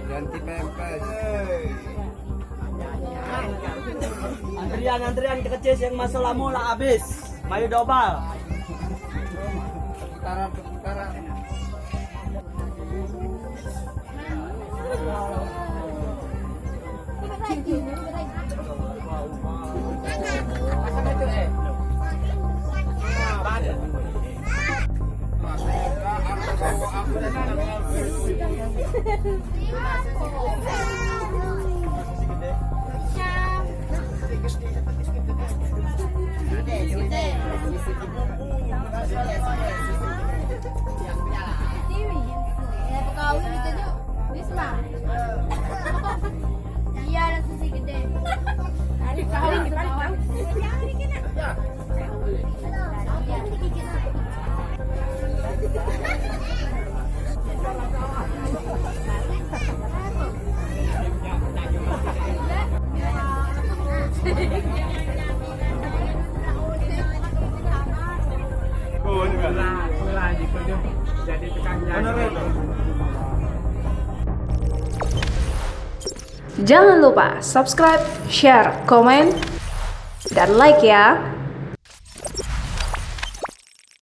Ganti pempes. Antrian kecis yang masalah mula habis. Mayu dobal. Putaran. Iya, ada susi gede. Jadi tukang jajan. Jangan lupa subscribe, share, komen, dan like ya.